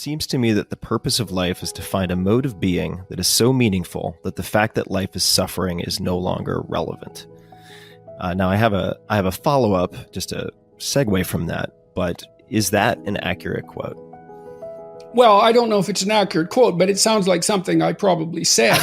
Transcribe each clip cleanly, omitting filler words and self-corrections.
seems to me that the purpose of life is to find a mode of being that is so meaningful that the fact that life is suffering is no longer relevant. Now, I have a follow-up, just a segue from that, but is that an accurate quote? Well, I don't know if it's an accurate quote, but it sounds like something I probably said.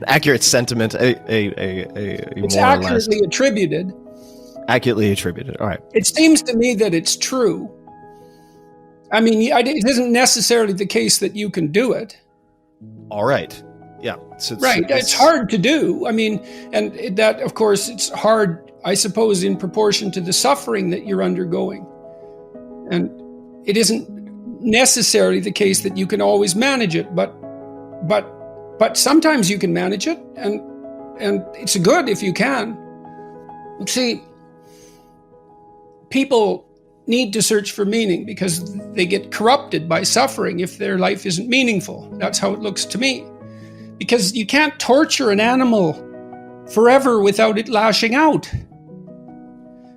Accurate sentiment, it's more accurately attributed. Accurately attributed, all right. It seems to me that it's true. I mean, it isn't necessarily the case that you can do it. All right. Yeah. So it's hard to do. I mean, and that, of course, it's hard, I suppose, in proportion to the suffering that you're undergoing. And it isn't necessarily the case that you can always manage it, but sometimes you can manage it, and it's good if you can. See, people need to search for meaning because they get corrupted by suffering if their life isn't meaningful. That's how it looks to me. Because you can't torture an animal forever without it lashing out.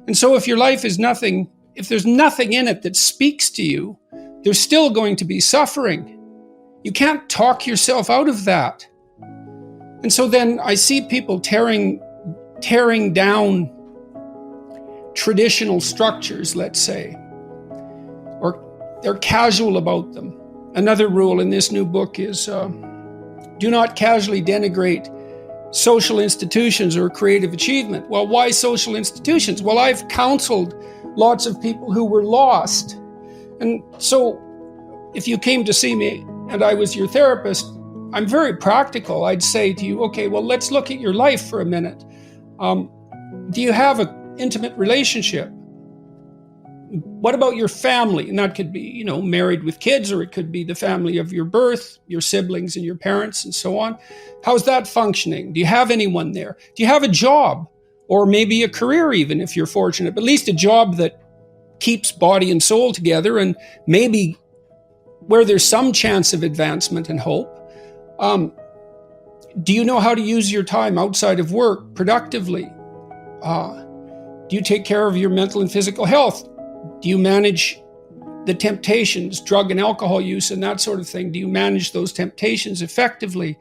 And so if your life is nothing, if there's nothing in it that speaks to you, there's still going to be suffering. You can't talk yourself out of that. And so then I see people tearing down traditional structures, let's say, or they're casual about them. Another rule in this new book is do not casually denigrate social institutions or creative achievement. Well, why social institutions? Well, I've counseled lots of people who were lost. And so if you came to see me and I was your therapist, I'm very practical. I'd say to you, okay, well, let's look at your life for a minute. Do you have an intimate relationship? What about your family? And that could be, married with kids, or it could be the family of your birth, your siblings and your parents and so on. How's that functioning? Do you have anyone there? Do you have a job, or maybe a career even if you're fortunate, but at least a job that keeps body and soul together and maybe where there's some chance of advancement and hope? Do you know how to use your time outside of work productively? Do you take care of your mental and physical health? Do you manage the temptations, drug and alcohol use and that sort of thing? Do you manage those temptations effectively?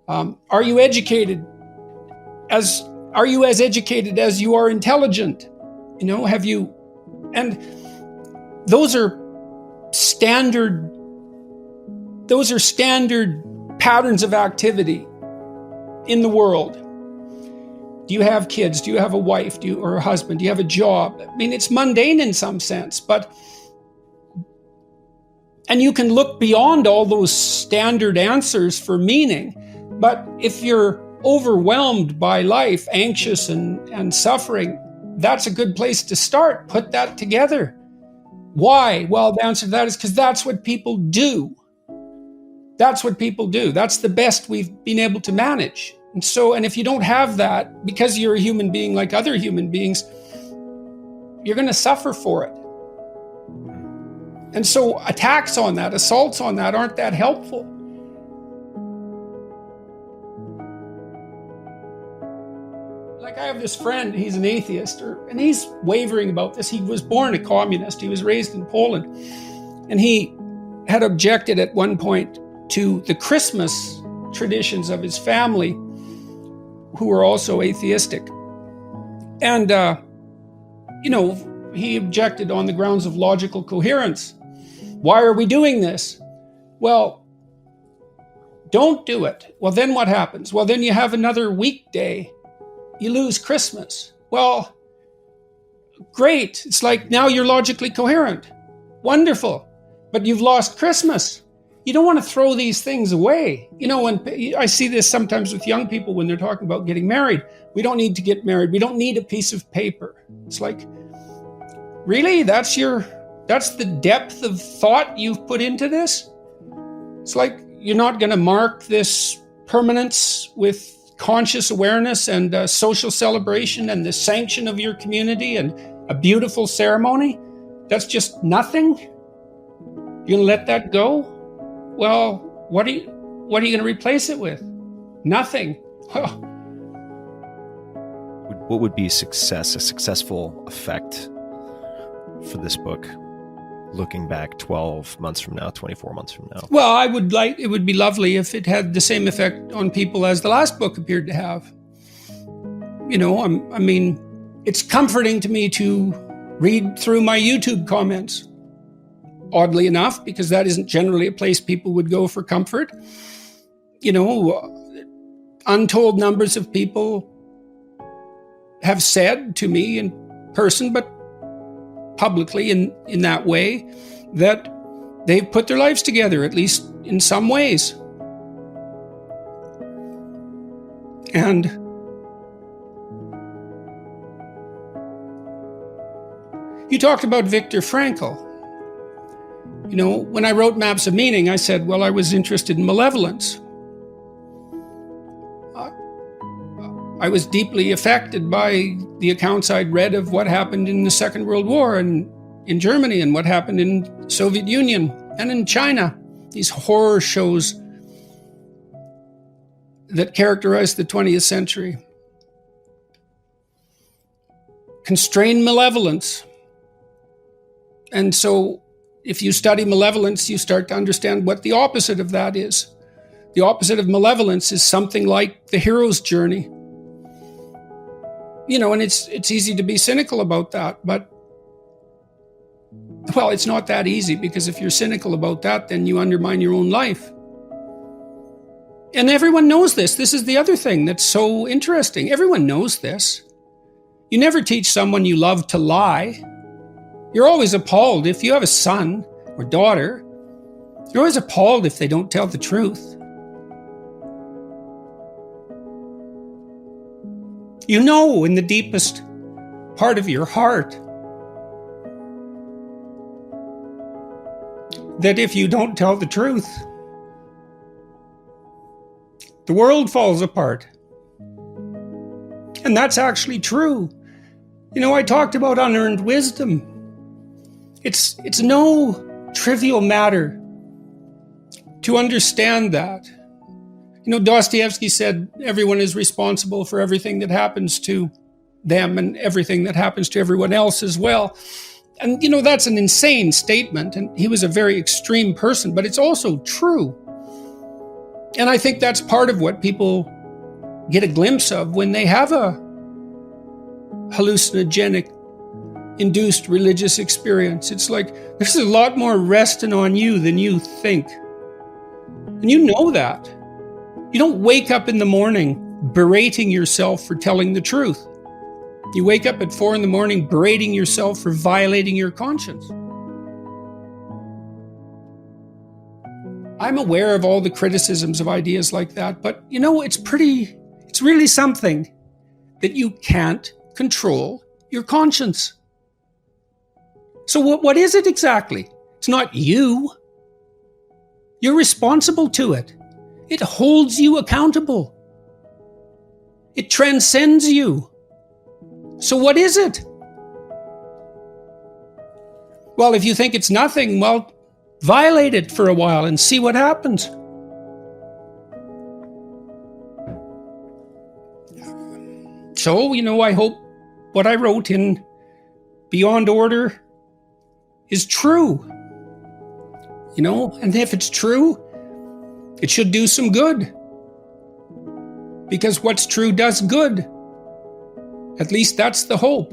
Are you educated? Are you as educated as you are intelligent? Have you? And those are standard patterns of activity in the world. Do you have kids? Do you have a wife? Or a husband? Do you have a job? I mean, it's mundane in some sense, and you can look beyond all those standard answers for meaning. But if you're overwhelmed by life, anxious and suffering, that's a good place to start. Put that together. Why? Well, the answer to that is because that's what people do. That's what people do. That's the best we've been able to manage. And if you don't have that, because you're a human being like other human beings, you're going to suffer for it. And so attacks on that, assaults on that aren't that helpful. Like I have this friend, he's an atheist, and he's wavering about this. He was born a communist. He was raised in Poland. And he had objected at one point to the Christmas traditions of his family, who were also atheistic. And, he objected on the grounds of logical coherence. Why are we doing this? Well, don't do it. Well, then what happens? Well, then you have another weekday. You lose Christmas. Well, great. It's like now you're logically coherent. Wonderful. But you've lost Christmas. You don't want to throw these things away. When I see this sometimes with young people when they're talking about getting married. We don't need to get married. We don't need a piece of paper. It's like, really? That's the depth of thought you've put into this? It's like you're not going to mark this permanence with conscious awareness and social celebration and the sanction of your community and a beautiful ceremony? That's just nothing? You're going to let that go? Well, what are you going to replace it with? Nothing. What would be a successful effect for this book? looking back 12 months from now, 24 months from now? Well, it would be lovely if it had the same effect on people as the last book appeared to have. I mean, it's comforting to me to read through my YouTube comments. Oddly enough, because that isn't generally a place people would go for comfort. Untold numbers of people have said to me in person, but publicly in that way, that they've put their lives together, at least in some ways. And you talked about Viktor Frankl. When I wrote Maps of Meaning, I said, well, I was interested in malevolence. I was deeply affected by the accounts I'd read of what happened in the Second World War and in Germany, and what happened in Soviet Union and in China. These horror shows that characterized the 20th century. Constrained malevolence. And so if you study malevolence, you start to understand what the opposite of that is. The opposite of malevolence is something like the hero's journey. And it's easy to be cynical about that, but, well, it's not that easy, because if you're cynical about that, then you undermine your own life. And everyone knows this. This is the other thing that's so interesting. Everyone knows this. You never teach someone you love to lie. You're always appalled if you have a son or daughter. You're always appalled if they don't tell the truth. You know in the deepest part of your heart that if you don't tell the truth, the world falls apart. And that's actually true. I talked about unearned wisdom. It's no trivial matter to understand that. Dostoevsky said everyone is responsible for everything that happens to them and everything that happens to everyone else as well. And, that's an insane statement. And he was a very extreme person, but it's also true. And I think that's part of what people get a glimpse of when they have a hallucinogenic induced religious experience. It's like, there's a lot more resting on you than you think. And you know that. You don't wake up in the morning berating yourself for telling the truth. You wake up at 4 a.m. berating yourself for violating your conscience. I'm aware of all the criticisms of ideas like that, but it's really something that you can't control your conscience. So what is it exactly? It's not you. You're responsible to it. It holds you accountable. It transcends you. So what is it? Well, if you think it's nothing, well, violate it for a while and see what happens. So, I hope what I wrote in Beyond Order is true. And if it's true, it should do some good. Because what's true does good. At least that's the hope.